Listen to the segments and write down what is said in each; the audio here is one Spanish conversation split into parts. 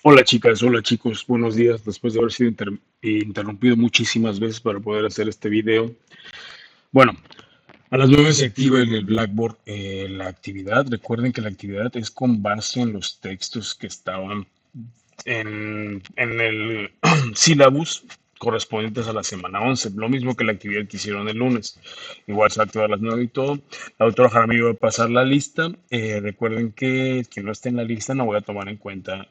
Hola chicas, hola chicos, buenos días. Después de haber sido interrumpido muchísimas veces para poder hacer este video. Bueno, a las 9 se activa en el Blackboard la actividad. Recuerden que la actividad es con base en los textos que estaban en el sílabus correspondientes a la semana 11. Lo mismo que la actividad que hicieron el lunes. Igual se va a activar a las 9 y todo. La autora Jaramillo va a pasar la lista. Recuerden que quien no esté en la lista no voy a tomar en cuenta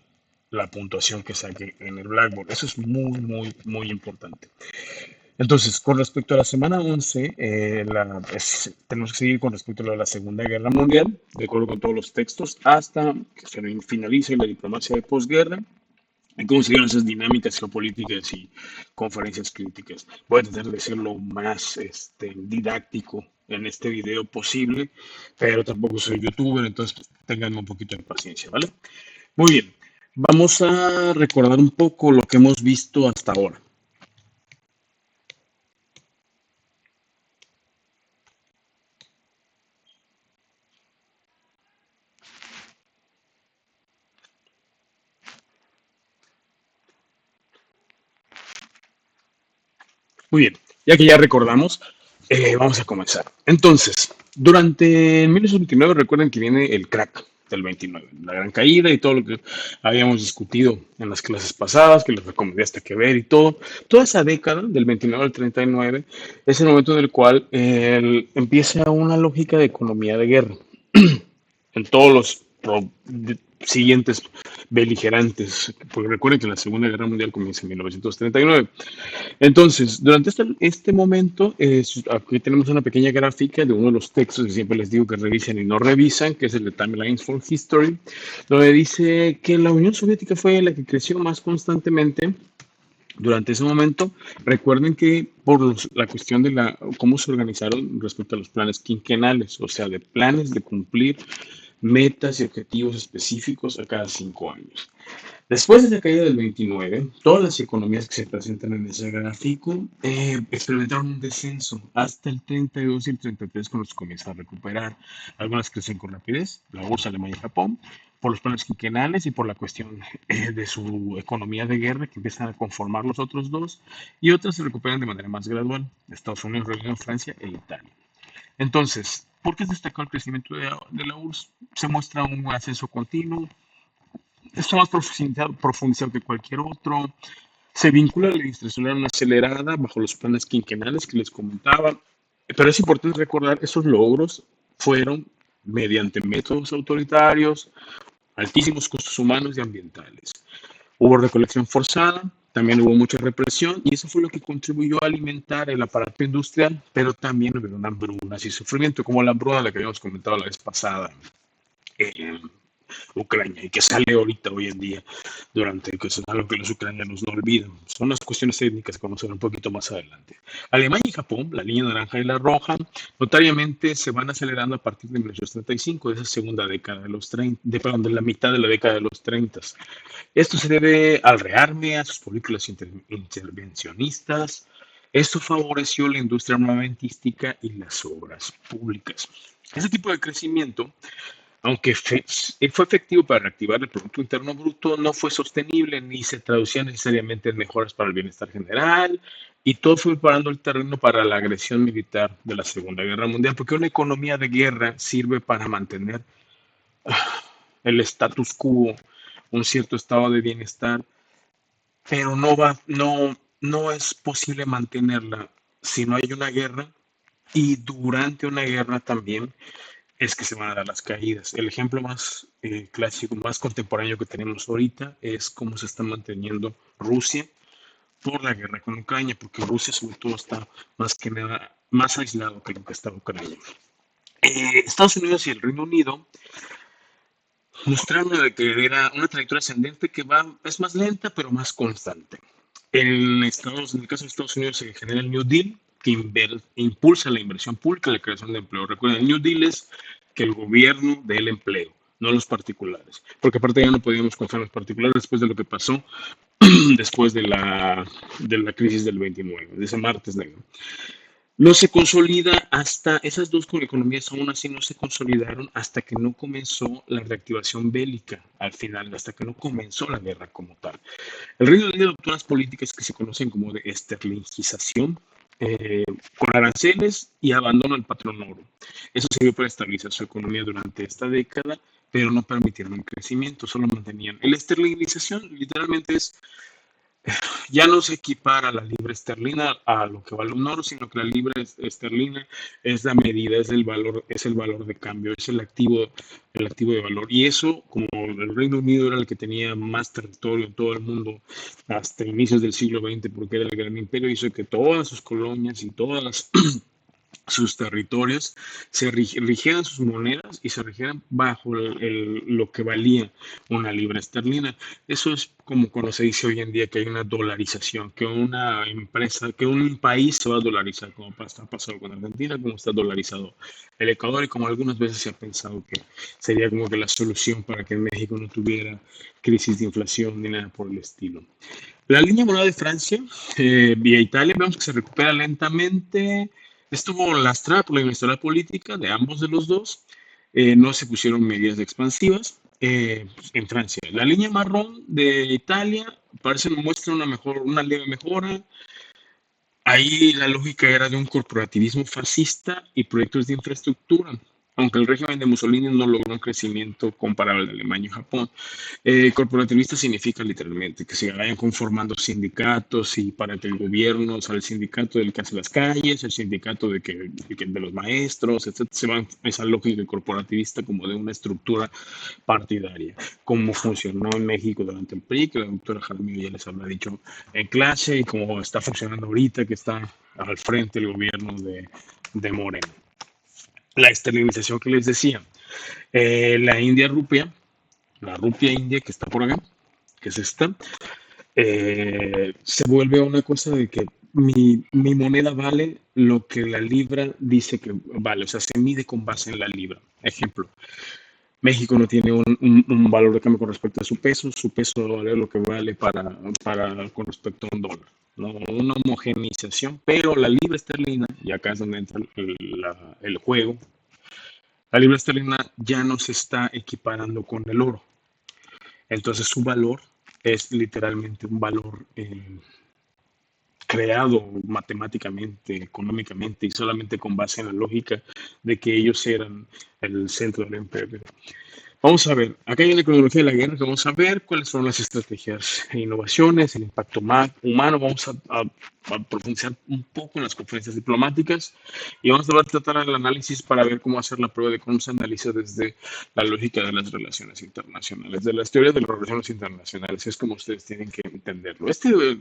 la puntuación que saque en el Blackboard. Eso es muy, muy, muy importante. Entonces, con respecto a la semana 11, tenemos que seguir con respecto a lo de la Segunda Guerra Mundial, de acuerdo con todos los textos, hasta que se finalice la diplomacia de posguerra y cómo se dieron esas dinámicas geopolíticas y conferencias críticas. Voy a tratar de ser lo más didáctico en este video posible, pero tampoco soy youtuber, entonces pues, tengan un poquito de paciencia, ¿vale? Muy bien, vamos a recordar un poco lo que hemos visto hasta ahora. Muy bien, ya que ya recordamos, vamos a comenzar. Entonces, durante 1929, recuerden que viene el crack del 29, la gran caída y todo lo que habíamos discutido en las clases pasadas, que les recomendé hasta que ver y todo. Toda esa década, del 29 al 39, es el momento en el cual empieza una lógica de economía de guerra en todos los siguientes beligerantes, porque recuerden que la Segunda Guerra Mundial comienza en 1939. Entonces, durante este momento, aquí tenemos una pequeña gráfica de uno de los textos que siempre les digo que revisen y no revisan, que es el de Timelines for History, donde dice que la Unión Soviética fue la que creció más constantemente durante ese momento. Recuerden que por la cuestión de cómo se organizaron respecto a los planes quinquenales, o sea, de planes de cumplir metas y objetivos específicos a cada 5 años. Después de la caída del 29, todas las economías que se presentan en ese gráfico experimentaron un descenso hasta el 32 y el 33 cuando se comienza a recuperar. Algunas crecen con rapidez, la bolsa Alemania y Japón, por los planes quinquenales y por la cuestión de su economía de guerra que empiezan a conformar los otros dos, y otras se recuperan de manera más gradual, Estados Unidos, Reino Unido, Francia e Italia. Entonces, ¿por qué es destacado el crecimiento de la URSS? Se muestra un ascenso continuo, está más profundizado que cualquier otro. Se vincula a la distribución acelerada bajo los planes quinquenales que les comentaba. Pero es importante recordar, esos logros fueron mediante métodos autoritarios, altísimos costos humanos y ambientales. Hubo recolección forzada, también hubo mucha represión y eso fue lo que contribuyó a alimentar el aparato industrial, pero también hubo hambrunas y sufrimiento, como la hambruna de la que habíamos comentado la vez pasada. Eh, Ucrania y que sale ahorita, hoy en día, durante que es algo que los ucranianos no olvidan. Son las cuestiones técnicas que vamos a ver un poquito más adelante. Alemania y Japón, la línea naranja y la roja, notariamente se van acelerando a partir de 1935, de esa segunda década de los 30, perdón, de la mitad de la década de los 30. Esto se debe al rearme, a sus políticas intervencionistas. Esto favoreció la industria armamentística y las obras públicas. Ese tipo de crecimiento, aunque fue efectivo para reactivar el Producto Interno Bruto, no fue sostenible ni se traducía necesariamente en mejoras para el bienestar general, y todo fue preparando el terreno para la agresión militar de la Segunda Guerra Mundial, porque una economía de guerra sirve para mantener el status quo, un cierto estado de bienestar, pero no es posible mantenerla si no hay una guerra, y durante una guerra también es que se van a dar las caídas. El ejemplo más clásico, más contemporáneo que tenemos ahorita es cómo se está manteniendo Rusia por la guerra con Ucrania, porque Rusia sobre todo está más que nada más aislado que lo que está Ucrania. Estados Unidos y el Reino Unido mostraron que era una trayectoria ascendente que es más lenta pero más constante. En el caso de Estados Unidos se genera el New Deal, que impulsa la inversión pública y la creación de empleo. Recuerden, el New Deal es que el gobierno dé el empleo, no los particulares, porque aparte ya no podíamos confiar en los particulares después de lo que pasó después de la crisis del 29, de ese martes negro. No se consolida hasta, esas dos economías aún así no se consolidaron hasta que no comenzó la reactivación bélica al final, hasta que no comenzó la guerra como tal. El Reino Unido adoptó unas políticas que se conocen como de esterlinización, eh, con aranceles y abandono del patrón oro. Eso sirvió para estabilizar su economía durante esta década, pero no permitieron el crecimiento, solo mantenían. La esterlinización literalmente es, ya no se equipara la libra esterlina a lo que vale un oro, sino que la libra esterlina es la medida, es el valor de cambio, es el activo de valor. Y eso, como el Reino Unido era el que tenía más territorio en todo el mundo hasta inicios del siglo XX, porque era el gran imperio, hizo que todas sus colonias y todas sus territorios se rigieran sus monedas y se rigieran bajo lo que valía una libra esterlina. Eso es como cuando se dice hoy en día que hay una dolarización, que una empresa, que un país se va a dolarizar, como está pasando con Argentina, como está dolarizado el Ecuador y como algunas veces se ha pensado que sería como que la solución para que México no tuviera crisis de inflación ni nada por el estilo. La línea morada de Francia vía Italia vemos que se recupera lentamente. Estuvo lastrada por la inestabilidad política de ambos de los dos. No se pusieron medidas expansivas en Francia. La línea marrón de Italia parece muestra una leve mejora. Ahí la lógica era de un corporativismo fascista y proyectos de infraestructura, aunque el régimen de Mussolini no logró un crecimiento comparable al de Alemania y Japón. Corporativista significa literalmente que se vayan conformando sindicatos y para que el gobierno, o sea, el sindicato del que hace las calles, el sindicato de los maestros, etc., se van esa lógica corporativista como de una estructura partidaria, como funcionó en México durante el PRI, que la doctora Jaramillo ya les habrá dicho en clase, y como está funcionando ahorita, que está al frente del gobierno de Moreno. La esterilización que les decía, la India rupia, la rupia india que está por acá, que es esta, se vuelve una cosa de que mi moneda vale lo que la libra dice que vale, o sea, se mide con base en la libra. Ejemplo, México no tiene un valor de cambio con respecto a su peso vale lo que vale con respecto a un dólar. ¿No? Una homogenización, pero la libra esterlina, y acá es donde entra el juego, la libra esterlina ya no se está equiparando con el oro. Entonces su valor es literalmente un valor creado matemáticamente, económicamente y solamente con base en la lógica de que ellos eran el centro del imperio. Vamos a ver, acá hay una cronología de la guerra que vamos a ver cuáles son las estrategias e innovaciones, el impacto humano, vamos a profundizar un poco en las conferencias diplomáticas y vamos a tratar el análisis para ver cómo hacer la prueba de cómo se analiza desde la lógica de las relaciones internacionales, de las teorías de las relaciones internacionales, es como ustedes tienen que entenderlo.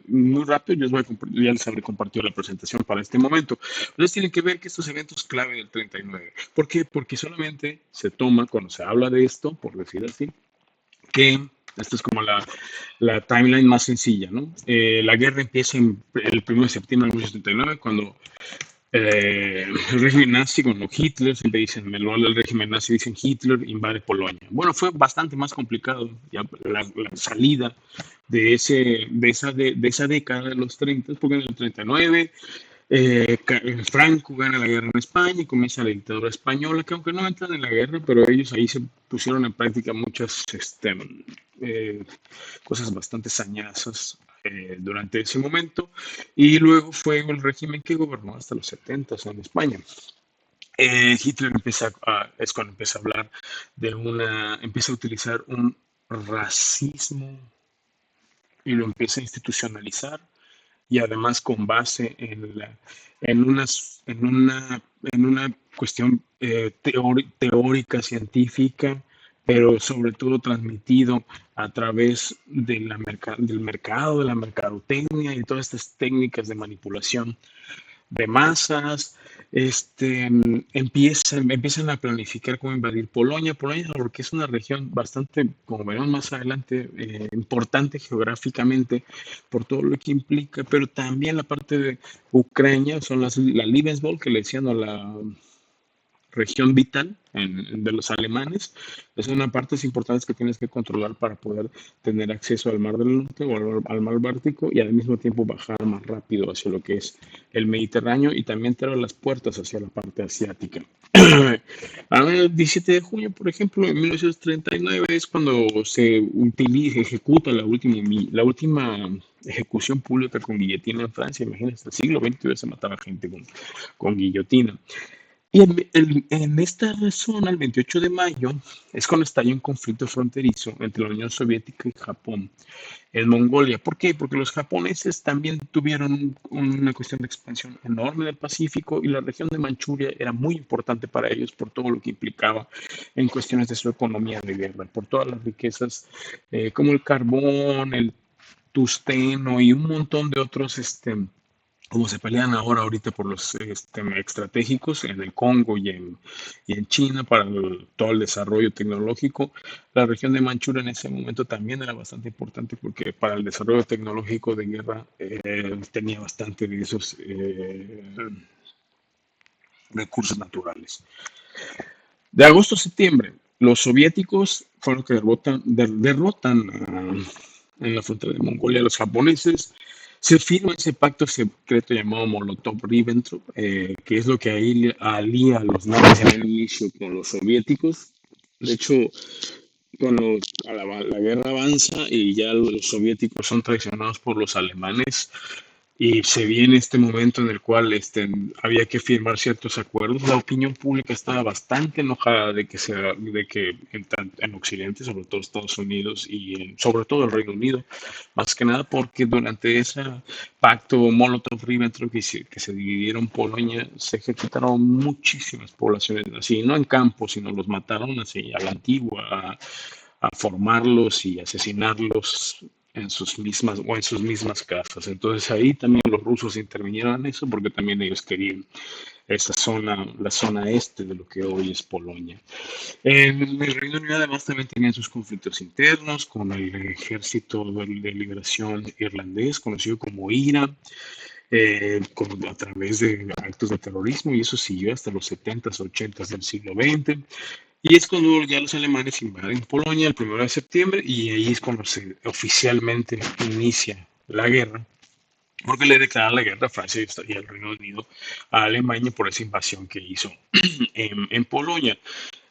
Muy rápido, ya les habré compartido la presentación para este momento. Ustedes tienen que ver que estos eventos clave del 39, ¿por qué? Porque solamente se toma, cuando se habla de esto, por decir así, que esta es como la timeline más sencilla, ¿no? La guerra empieza el 1 de septiembre de 1939, cuando el régimen nazi, cuando Hitler, siempre dicen, en lugar del régimen nazi dicen Hitler invade Polonia. Bueno, fue bastante más complicado ya la salida de esa década de los 30, porque en el 39 Franco gana la guerra en España y comienza la dictadura española, que aunque no entran en la guerra, pero ellos ahí se pusieron en práctica muchas eh, cosas bastante sañazas durante ese momento. Y luego fue el régimen que gobernó hasta los 70 en España. Hitler es cuando empieza a hablar empieza a utilizar un racismo y lo empieza a institucionalizar y además con base en una cuestión teórica, científica, pero sobre todo transmitido a través del mercado, de la mercadotecnia y todas estas técnicas de manipulación de masas, empiezan a planificar cómo invadir Polonia. Polonia, porque es una región bastante, como verán más adelante, importante geográficamente por todo lo que implica, pero también la parte de Ucrania, son la Lebensborn, que le decían a la región vital de los alemanes. Es una parte importante que tienes que controlar para poder tener acceso al Mar del Norte o al Mar Báltico y al mismo tiempo bajar más rápido hacia lo que es el Mediterráneo y también te abre las puertas hacia la parte asiática. El 17 de junio, por ejemplo, en 1939 es cuando se ejecuta la última ejecución pública con guillotina en Francia. Imagínate, el siglo XX se mataba gente con guillotina. Y en esta zona, el 28 de mayo, es cuando estalla un conflicto fronterizo entre la Unión Soviética y Japón en Mongolia. ¿Por qué? Porque los japoneses también tuvieron una cuestión de expansión enorme del Pacífico y la región de Manchuria era muy importante para ellos por todo lo que implicaba en cuestiones de su economía de guerra, por todas las riquezas como el carbón, el tusteno y un montón de otros como se pelean ahorita por los estratégicos en el Congo y en China para todo el desarrollo tecnológico. La región de Manchuria en ese momento también era bastante importante porque para el desarrollo tecnológico de guerra tenía bastante de esos recursos naturales. De agosto a septiembre, los soviéticos fueron los que derrotan en la frontera de Mongolia a los japoneses. Se firma ese pacto secreto llamado Molotov-Ribbentrop, que es lo que ahí alía a los nazis en el inicio con los soviéticos. De hecho, cuando la guerra avanza y ya los soviéticos son traicionados por los alemanes, y se viene este momento en el cual había que firmar ciertos acuerdos. La opinión pública estaba bastante enojada de que en Occidente, sobre todo Estados Unidos y sobre todo el Reino Unido, más que nada porque durante ese pacto Molotov-Ribbentrop que se dividieron Polonia, se ejecutaron muchísimas poblaciones así, no en campos, sino los mataron así a la antigua, a formarlos y asesinarlos en sus mismas casas. Entonces ahí también los rusos intervinieron en eso porque también ellos querían esa zona, la zona este de lo que hoy es Polonia. En el Reino Unido además también tenían sus conflictos internos con el Ejército de Liberación Irlandés, conocido como IRA, a través de actos de terrorismo, y eso siguió hasta los 70s, 80s del siglo XX. Y es cuando ya los alemanes invaden Polonia el 1 de septiembre y ahí es cuando se oficialmente inicia la guerra, porque le declaran la guerra a Francia y al Reino Unido a Alemania por esa invasión que hizo en Polonia.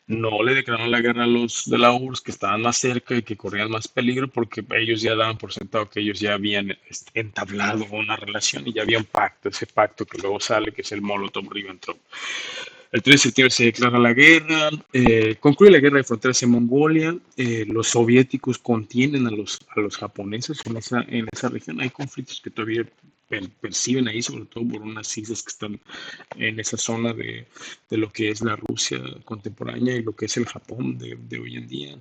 No le declararon la guerra a los de la URSS que estaban más cerca y que corrían más peligro porque ellos ya daban por sentado que ellos ya habían entablado una relación y ya había un pacto, ese pacto que luego sale, que es el Molotov-Ribbentrop. El 3 de septiembre se declara la guerra, concluye la guerra de fronteras en Mongolia, los soviéticos contienen a los japoneses en esa región. Hay conflictos que todavía perciben ahí, sobre todo por unas islas que están en esa zona de lo que es la Rusia contemporánea y lo que es el Japón de hoy en día.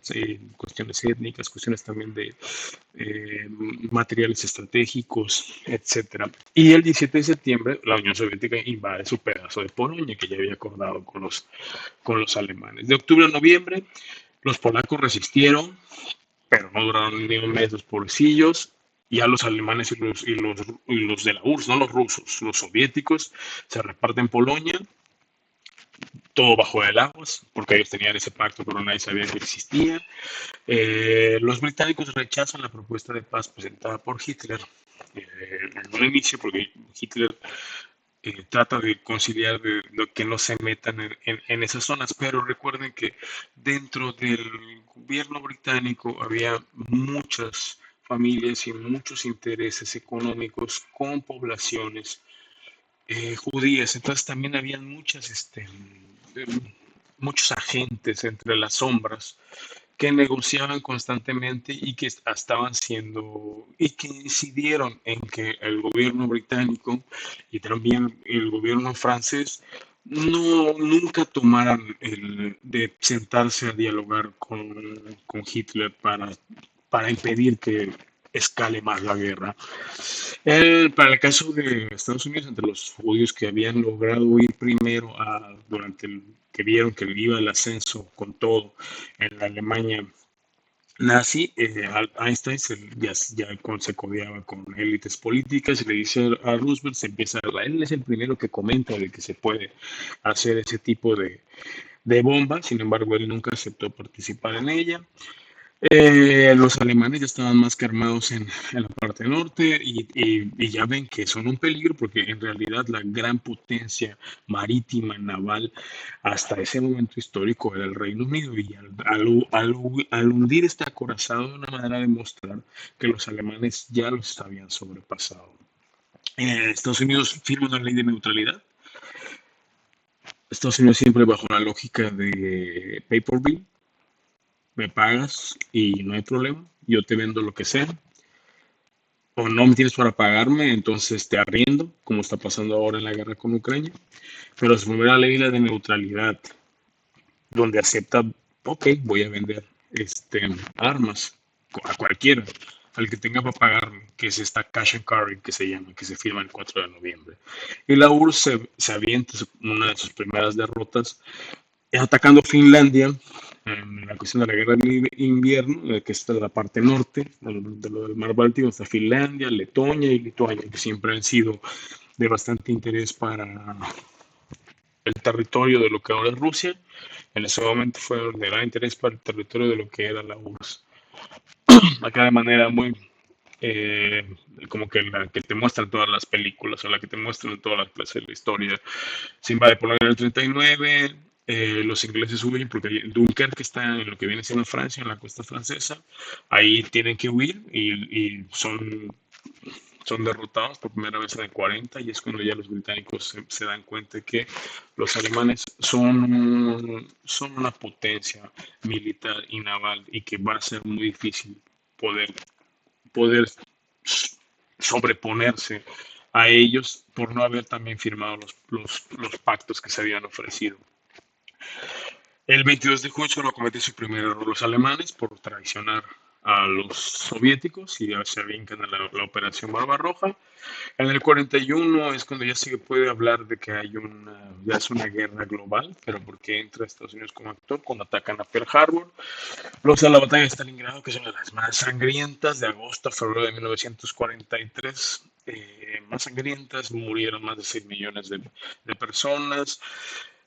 Cuestiones étnicas, cuestiones también de eh, materiales estratégicos, etcétera. Y el 17 de septiembre la Unión Soviética invade su pedazo de Polonia que ya había acordado con los alemanes. De octubre a noviembre los polacos resistieron, pero no duraron ni un mes los pobrecillos. Ya los alemanes y los de la URSS, no los rusos, los soviéticos, se reparten Polonia, todo bajo el agua, porque ellos tenían ese pacto, pero nadie sabía que existía. Los británicos rechazan la propuesta de paz presentada por Hitler en un inicio, porque Hitler trata de conciliar de que no se metan en esas zonas, pero recuerden que dentro del gobierno británico había muchas familias y muchos intereses económicos con poblaciones judías, entonces también habían muchos agentes entre las sombras que negociaban constantemente y que estaban siendo y que incidieron en que el gobierno británico y también el gobierno francés nunca tomaran el de sentarse a dialogar con Hitler para impedir que escale más la guerra. Para el caso de Estados Unidos, entre los judíos que habían logrado huir primero durante que vieron que iba el ascenso con todo en la Alemania nazi, Einstein se codeaba con élites políticas y le dice a Roosevelt, él es el primero que comenta de que se puede hacer ese tipo de bomba, sin embargo, él nunca aceptó participar en ella. Los alemanes ya estaban más que armados en la parte norte y ya ven que son un peligro porque en realidad la gran potencia marítima, naval, hasta ese momento histórico era el Reino Unido y al hundir este acorazado de una manera de mostrar que los alemanes ya los habían sobrepasado. Estados Unidos firma una ley de neutralidad. Estados Unidos siempre bajo la lógica de pay per bill, me pagas y no hay problema, yo te vendo lo que sea, o no me tienes para pagarme, entonces te arriendo, como está pasando ahora en la guerra con Ucrania, pero se formó la ley de neutralidad, donde acepta, ok, voy a vender armas a cualquiera, al que tenga para pagarme, que es esta cash and carry que se llama, que se firma el 4 de noviembre. Y la URSS se avienta una de sus primeras derrotas atacando Finlandia en la cuestión de la guerra del invierno, que está en la parte norte de lo del mar Báltico, está Finlandia, Letonia y Lituania, que siempre han sido de bastante interés para el territorio de lo que ahora es Rusia. En ese momento fue de gran interés para el territorio de lo que era la URSS. Acá de manera muy eh, como que la que te muestran todas las películas o la que te muestran todas las clases de la historia. Se invade Polonia en el 39, los ingleses huyen porque Dunkerque está en lo que viene siendo Francia, en la costa francesa. Ahí tienen que huir y son derrotados por primera vez en el 40 y es cuando ya los británicos se dan cuenta de que los alemanes son una potencia militar y naval y que va a ser muy difícil poder sobreponerse a ellos por no haber también firmado los pactos que se habían ofrecido. El 22 de junio solo cometen su primer error los alemanes por traicionar a los soviéticos y ya se avincan a la operación Barbarroja. En el 41 es cuando ya se puede hablar de que ya es una guerra global, pero porque entra Estados Unidos como actor cuando atacan a Pearl Harbor. Luego está la batalla de Stalingrado, que es una de las más sangrientas, de agosto a febrero de 1943. Más sangrientas, murieron más de 6 millones de personas.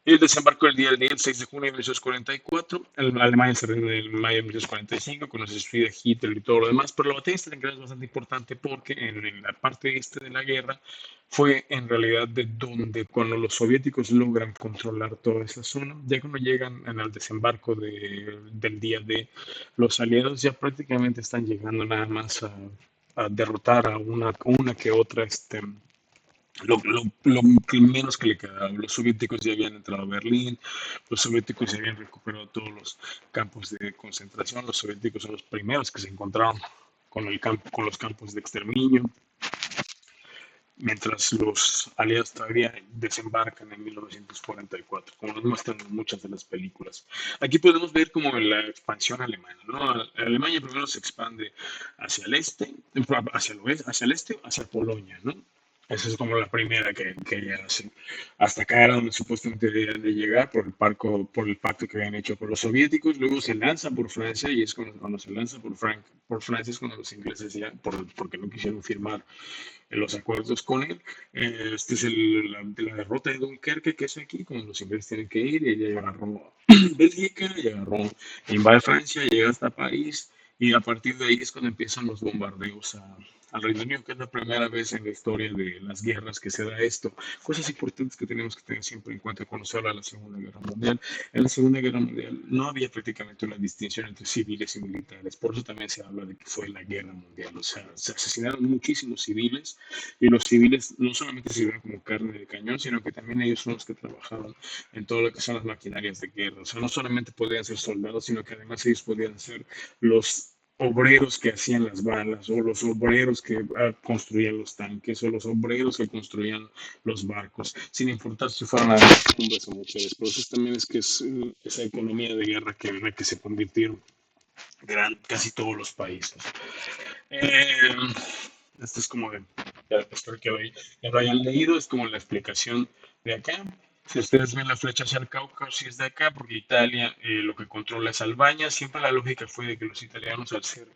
Y el desembarco del día 6 de junio de 1944. Alemania se rinde en mayo de 1945, cuando se destruye Hitler y todo lo demás. Pero la batalla de Stalingrado es bastante importante porque en la parte este de la guerra fue en realidad de donde cuando los soviéticos logran controlar toda esa zona, ya cuando llegan en el desembarco del día de los aliados, ya prácticamente están llegando nada más a derrotar a una que otra lo que menos que le quedaba. Los soviéticos ya habían entrado a Berlín, los soviéticos ya habían recuperado todos los campos de concentración, los soviéticos son los primeros que se encontraron con los campos de exterminio, mientras los aliados todavía desembarcan en 1944, como nos muestran en muchas de las películas. Aquí podemos ver como la expansión alemana, ¿no? Alemania primero se expande hacia el este, hacia el oeste, hacia el este, hacia Polonia, ¿no? Esa es como la primera que ella hace. Hasta acá era donde supuestamente debían de llegar por el pacto que habían hecho con los soviéticos. Luego se lanza por Francia y es cuando se lanza por Francia es cuando los ingleses ya, porque no quisieron firmar en los acuerdos con él. Este es la derrota de Dunkerque, que es aquí, cuando los ingleses tienen que ir, y ella agarró Bélgica, y agarró, invade Francia, llega hasta París, y a partir de ahí es cuando empiezan los bombardeos al Reino Unido, que es la primera vez en la historia de las guerras que se da esto. Cosas importantes que tenemos que tener siempre en cuenta cuando se habla de la Segunda Guerra Mundial. En la Segunda Guerra Mundial no había prácticamente una distinción entre civiles y militares, por eso también se habla de que fue la guerra mundial, o sea, se asesinaron muchísimos civiles y los civiles no solamente sirvieron como carne de cañón, sino que también ellos son los que trabajaban en todo lo que son las maquinarias de guerra, o sea, no solamente podían ser soldados, sino que además ellos podían ser los obreros que hacían las balas, o los obreros que construían los tanques, o los obreros que construían los barcos, sin importar si fueran hombres o mujeres. Por eso también es que es esa economía de guerra en la que se convirtieron casi todos los países. Eh, Esto es como de la historia que lo hayan leído, es como la explicación de acá. Si ustedes ven la flecha hacia el Cáucaso, sí es de acá, porque Italia lo que controla es Albania. Siempre la lógica fue de que los italianos, al ser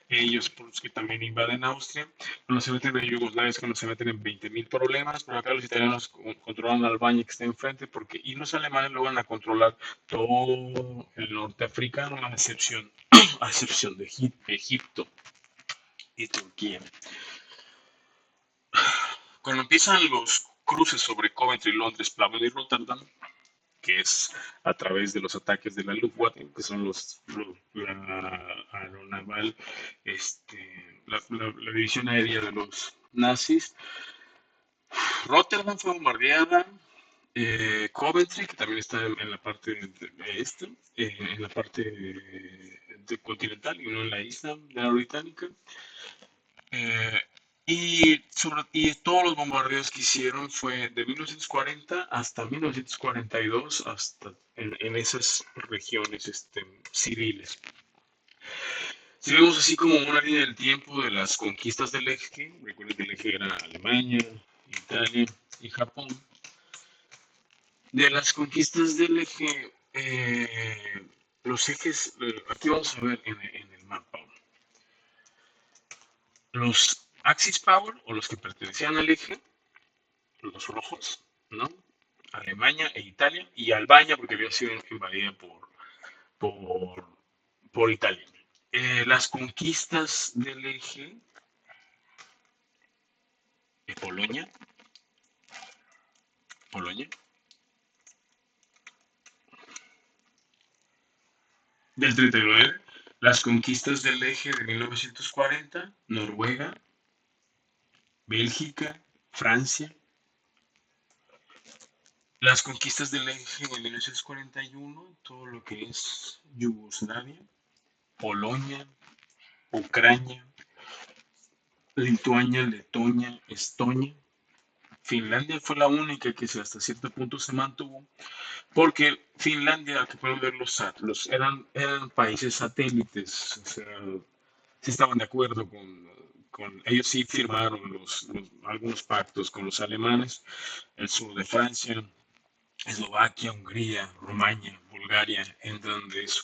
ellos por los que también invaden Austria, cuando se meten en Yugoslavia es cuando se meten en 20.000 problemas, pero acá los italianos controlan Albania que está enfrente, porque, y los alemanes lo van a controlar todo el norte africano, a excepción de Egipto y Turquía. Cuando empiezan los cruces sobre Coventry, Londres, Plymouth y Rotterdam, que es a través de los ataques de la Luftwaffe, que son la aeronaval, la división aérea de los nazis. Rotterdam fue bombardeada, Coventry, que también está en la parte en la parte continental y no en la isla de la británica. Eh, y todos los bombardeos que hicieron fue de 1940 hasta 1942, hasta en esas regiones civiles. Si vemos así como una línea del tiempo de las conquistas del eje, recuerden que el eje era Alemania, Italia y Japón. De las conquistas del eje, los ejes, aquí vamos a ver en el mapa, los Axis Power o los que pertenecían al eje, los rojos, ¿no? Alemania e Italia, y Albania porque había sido invadida por, por Italia. Las conquistas del eje de Polonia, del 39, las conquistas del eje de 1940, Noruega, Bélgica, Francia, las conquistas del eje de 1941, todo lo que es Yugoslavia, Polonia, Ucrania, Lituania, Letonia, Estonia. Finlandia fue la única que hasta cierto punto se mantuvo, porque Finlandia, que pueden ver eran países satélites, o sea, sí estaban de acuerdo ellos sí firmaron algunos pactos con los alemanes, el sur de Francia, Eslovaquia, Hungría, Rumania, Bulgaria entran de eso.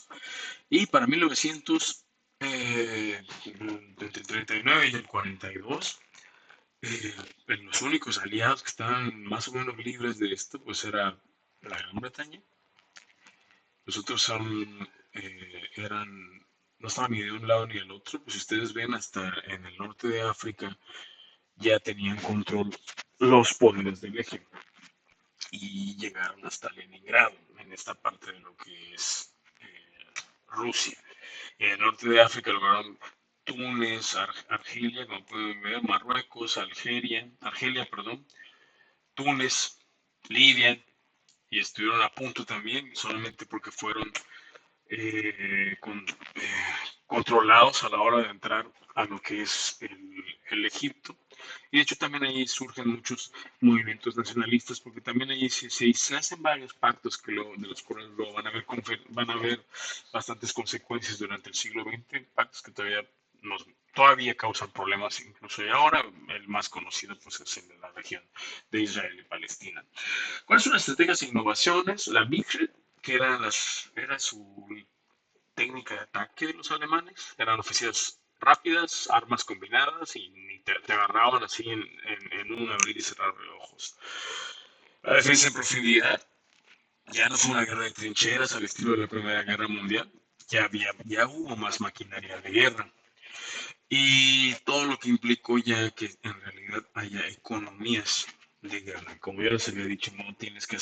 Y para 1900, entre el 39 y el 42, eh, los únicos aliados que estaban más o menos libres de esto, pues era la Gran Bretaña. Los otros no estaban ni de un lado ni del otro. Pues si ustedes ven, hasta en el norte de África ya tenían control los poderes del eje y llegaron hasta Leningrado, en esta parte de lo que es Rusia. En el norte de África lograron Túnez, Argelia, como pueden ver, Marruecos, Argelia, perdón, Túnez, Libia, y estuvieron a punto también, solamente porque fueron eh, con, eh, controlados a la hora de entrar a lo que es el Egipto. Y de hecho también ahí surgen muchos movimientos nacionalistas, porque también ahí se hacen varios pactos de los cuales luego van a haber bastantes consecuencias durante el siglo XX, pactos que todavía causan problemas incluso y ahora. El más conocido pues es el de la región de Israel y Palestina. ¿Cuáles son las estrategias e innovaciones? La BICRE, que era su técnica de ataque de los alemanes, eran ofensivas rápidas, armas combinadas y te agarraban así en un abrir y cerrar de ojos. La defensa en profundidad ya no fue una guerra de trincheras al estilo de la Primera Guerra Mundial, ya hubo más maquinaria de guerra. Y todo lo que implicó ya que en realidad haya economías de guerra. Como ya les había dicho, no tienes que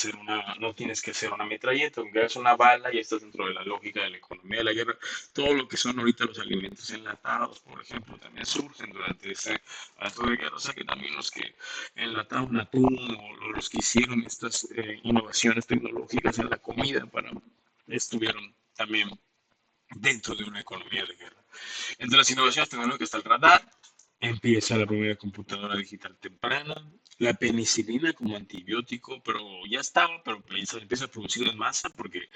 hacer una metralleta, aunque hagas una bala y estás dentro de la lógica de la economía de la guerra. Todo lo que son ahorita los alimentos enlatados, por ejemplo, también surgen durante ese acto de guerra. O sea que también los que enlataron atún o los que hicieron estas innovaciones tecnológicas en la comida estuvieron también dentro de una economía de guerra. Entre las innovaciones tecnológicas está el radar, empieza la primera computadora digital temprana, la penicilina como antibiótico, pero ya estaba, pero se empieza a producir en masa porque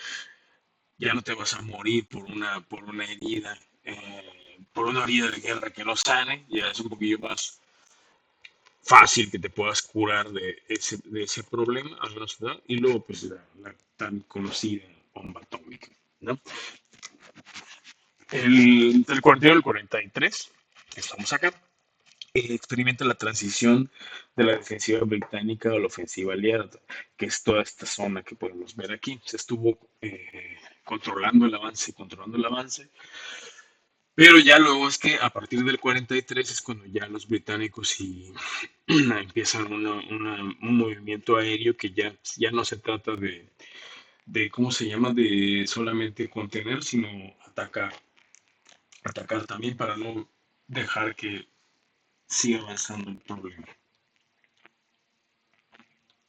ya no te vas a morir por una herida de guerra que no sane, ya es un poquillo más fácil que te puedas curar de ese problema a menos edad. Y luego, pues, la tan conocida bomba atómica, ¿no? Del 41 al 43, estamos acá, experimenta la transición de la defensiva británica a la ofensiva aliada, que es toda esta zona que podemos ver aquí. Se estuvo controlando el avance, pero ya luego es que a partir del 43 es cuando ya los británicos y empiezan un movimiento aéreo que ya no se trata ¿cómo se llama? De solamente contener, sino atacar también para no dejar que siga avanzando el problema.